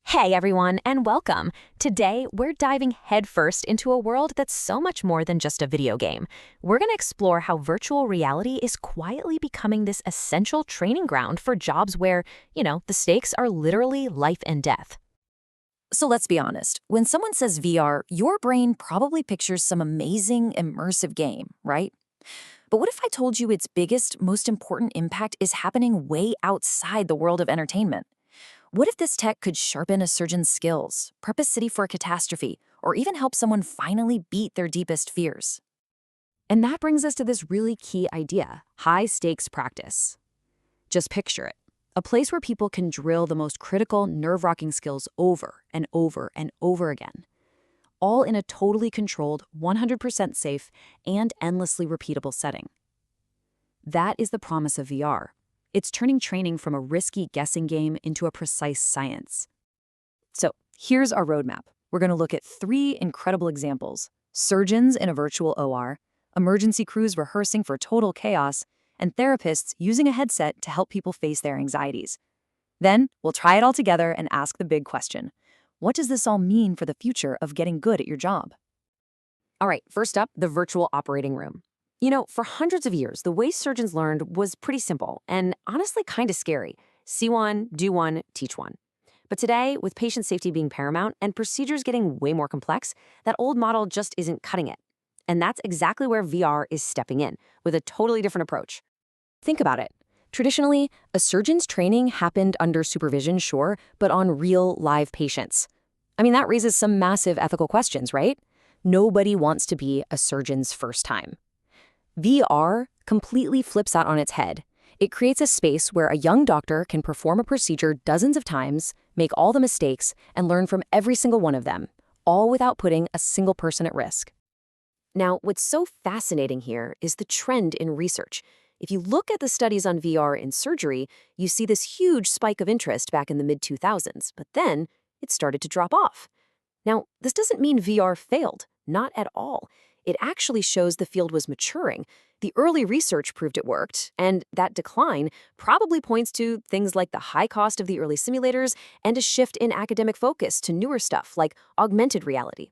Hey everyone, and welcome. Today, we're diving headfirst into a world that's so much more than just a video game. We're going to explore how virtual reality is quietly becoming this essential training ground for jobs where, the stakes are literally life and death. So let's be honest, when someone says VR, your brain probably pictures some amazing, immersive game, right? But what if I told you its biggest, most important impact is happening way outside the world of entertainment? What if this tech could sharpen a surgeon's skills, prep a city for a catastrophe, or even help someone finally beat their deepest fears? And that brings us to this really key idea, high-stakes practice. Just picture it. A place where people can drill the most critical, nerve-wracking skills over and over and over again, all in a totally controlled, 100% safe, and endlessly repeatable setting. That is the promise of VR. It's turning training from a risky guessing game into a precise science. So here's our roadmap. We're going to look at 3 incredible examples: surgeons in a virtual OR, emergency crews rehearsing for total chaos, and therapists using a headset to help people face their anxieties. Then we'll try it all together and ask the big question: what does this all mean for the future of getting good at your job? All right, first up, the virtual operating room. For hundreds of years, the way surgeons learned was pretty simple and honestly kind of scary. See one, do one, teach one. But today, with patient safety being paramount and procedures getting way more complex, that old model just isn't cutting it. And that's exactly where VR is stepping in, with a totally different approach. Think about it. Traditionally, a surgeon's training happened under supervision, sure, but on real, live patients. That raises some massive ethical questions, right? Nobody wants to be a surgeon's first time. VR completely flips that on its head. It creates a space where a young doctor can perform a procedure dozens of times, make all the mistakes, and learn from every single one of them, all without putting a single person at risk. Now, what's so fascinating here is the trend in research. If you look at the studies on VR in surgery, you see this huge spike of interest back in the mid-2000s, but then it started to drop off. Now, this doesn't mean VR failed, not at all. It actually shows the field was maturing. The early research proved it worked, and that decline probably points to things like the high cost of the early simulators and a shift in academic focus to newer stuff like augmented reality.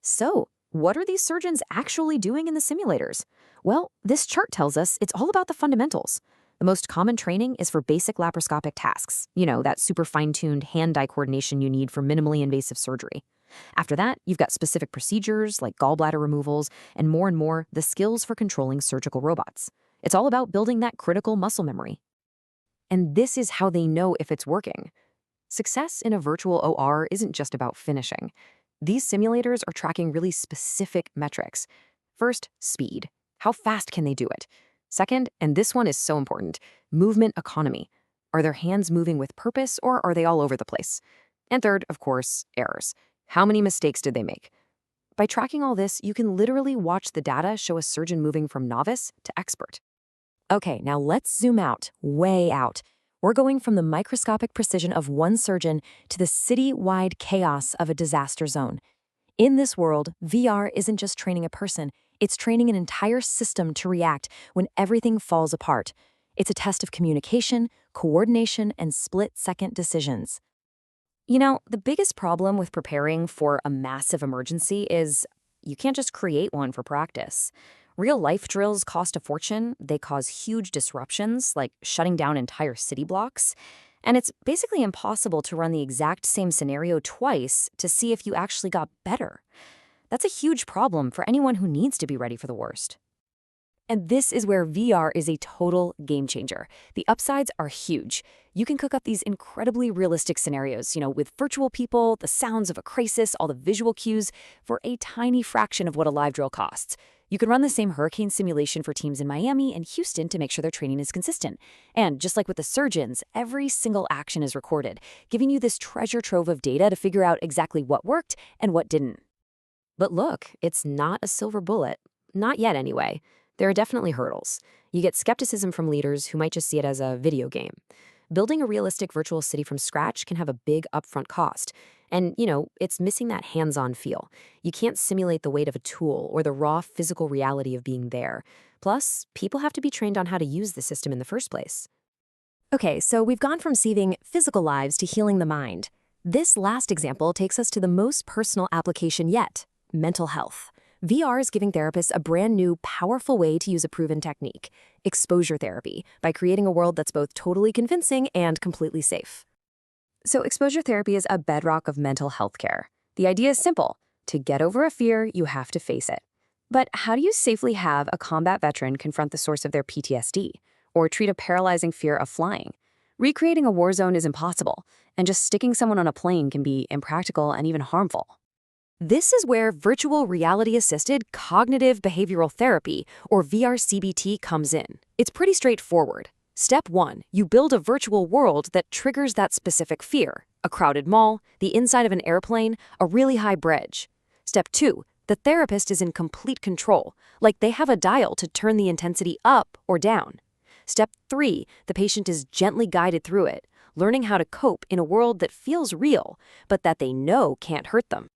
So, what are these surgeons actually doing in the simulators? Well, this chart tells us it's all about the fundamentals. The most common training is for basic laparoscopic tasks, that super fine-tuned hand-eye coordination you need for minimally invasive surgery. After that, you've got specific procedures like gallbladder removals, and more, the skills for controlling surgical robots. It's all about building that critical muscle memory. And this is how they know if it's working. Success in a virtual OR isn't just about finishing. These simulators are tracking really specific metrics. First, speed. How fast can they do it? Second, and this one is so important, movement economy. Are their hands moving with purpose, or are they all over the place? And third, of course, errors. How many mistakes did they make? By tracking all this, you can literally watch the data show a surgeon moving from novice to expert. Okay, now let's zoom out, way out. We're going from the microscopic precision of one surgeon to the city-wide chaos of a disaster zone. In this world, VR isn't just training a person, it's training an entire system to react when everything falls apart. It's a test of communication, coordination, and split-second decisions. The biggest problem with preparing for a massive emergency is you can't just create one for practice. Real-life drills cost a fortune. They cause huge disruptions, like shutting down entire city blocks. And it's basically impossible to run the exact same scenario twice to see if you actually got better. That's a huge problem for anyone who needs to be ready for the worst. And this is where VR is a total game changer. The upsides are huge. You can cook up these incredibly realistic scenarios, with virtual people, the sounds of a crisis, all the visual cues, for a tiny fraction of what a live drill costs. You can run the same hurricane simulation for teams in Miami and Houston to make sure their training is consistent. And just like with the surgeons, every single action is recorded, giving you this treasure trove of data to figure out exactly what worked and what didn't. But look, it's not a silver bullet. Not yet, anyway. There are definitely hurdles. You get skepticism from leaders who might just see it as a video game. Building a realistic virtual city from scratch can have a big upfront cost. And, it's missing that hands-on feel. You can't simulate the weight of a tool or the raw physical reality of being there. Plus, people have to be trained on how to use the system in the first place. Okay, so we've gone from saving physical lives to healing the mind. This last example takes us to the most personal application yet, mental health. VR is giving therapists a brand new, powerful way to use a proven technique, exposure therapy, by creating a world that's both totally convincing and completely safe. So exposure therapy is a bedrock of mental health care. The idea is simple. To get over a fear, you have to face it. But how do you safely have a combat veteran confront the source of their PTSD, or treat a paralyzing fear of flying? Recreating a war zone is impossible, and just sticking someone on a plane can be impractical and even harmful. This is where virtual reality-assisted cognitive behavioral therapy, or VR-CBT, comes in. It's pretty straightforward. Step 1, you build a virtual world that triggers that specific fear: a crowded mall, the inside of an airplane, a really high bridge. Step 2, the therapist is in complete control, like they have a dial to turn the intensity up or down. Step 3, the patient is gently guided through it, learning how to cope in a world that feels real, but that they know can't hurt them.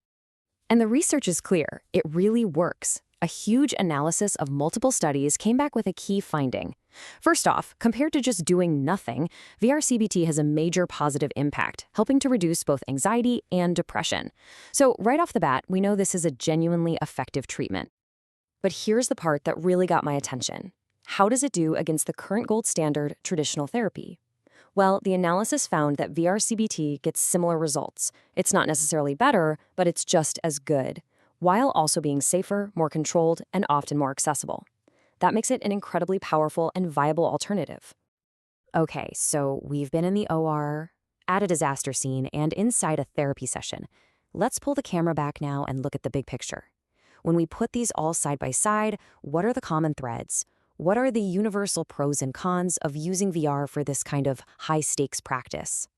And the research is clear. It really works. A huge analysis of multiple studies came back with a key finding. First off, compared to just doing nothing, VR-CBT has a major positive impact, helping to reduce both anxiety and depression. So right off the bat, we know this is a genuinely effective treatment. But here's the part that really got my attention. How does it do against the current gold standard traditional therapy? Well, the analysis found that VR-CBT gets similar results. It's not necessarily better, but it's just as good, while also being safer, more controlled, and often more accessible. That makes it an incredibly powerful and viable alternative. Okay, so we've been in the OR, at a disaster scene, and inside a therapy session. Let's pull the camera back now and look at the big picture. When we put these all side by side, what are the common threads? What are the universal pros and cons of using VR for this kind of high-stakes practice?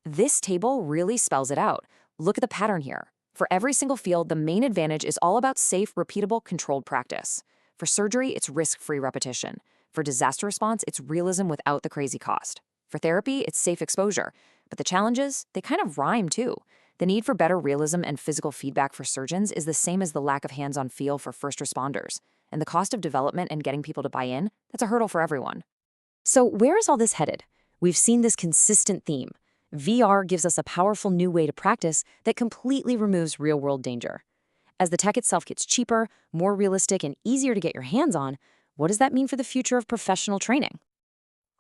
This table really spells it out. Look at the pattern here. For every single field, the main advantage is all about safe, repeatable, controlled practice. For surgery, it's risk-free repetition. For disaster response, it's realism without the crazy cost. For therapy, it's safe exposure. But the challenges, they kind of rhyme too. The need for better realism and physical feedback for surgeons is the same as the lack of hands-on feel for first responders. And the cost of development and getting people to buy in, that's a hurdle for everyone. So where is all this headed? We've seen this consistent theme. VR gives us a powerful new way to practice that completely removes real-world danger. As the tech itself gets cheaper, more realistic, and easier to get your hands on, what does that mean for the future of professional training?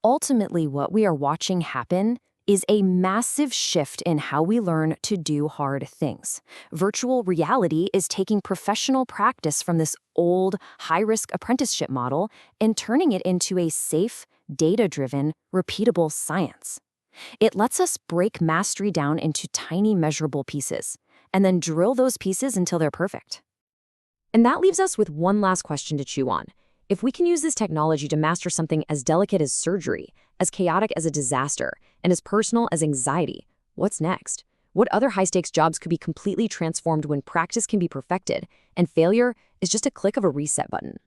Ultimately, what we are watching happen is a massive shift in how we learn to do hard things. Virtual reality is taking professional practice from this old, high-risk apprenticeship model and turning it into a safe, data-driven, repeatable science. It lets us break mastery down into tiny, measurable pieces, and then drill those pieces until they're perfect. And that leaves us with one last question to chew on. If we can use this technology to master something as delicate as surgery, as chaotic as a disaster, and as personal as anxiety, what's next? What other high-stakes jobs could be completely transformed when practice can be perfected, and failure is just a click of a reset button?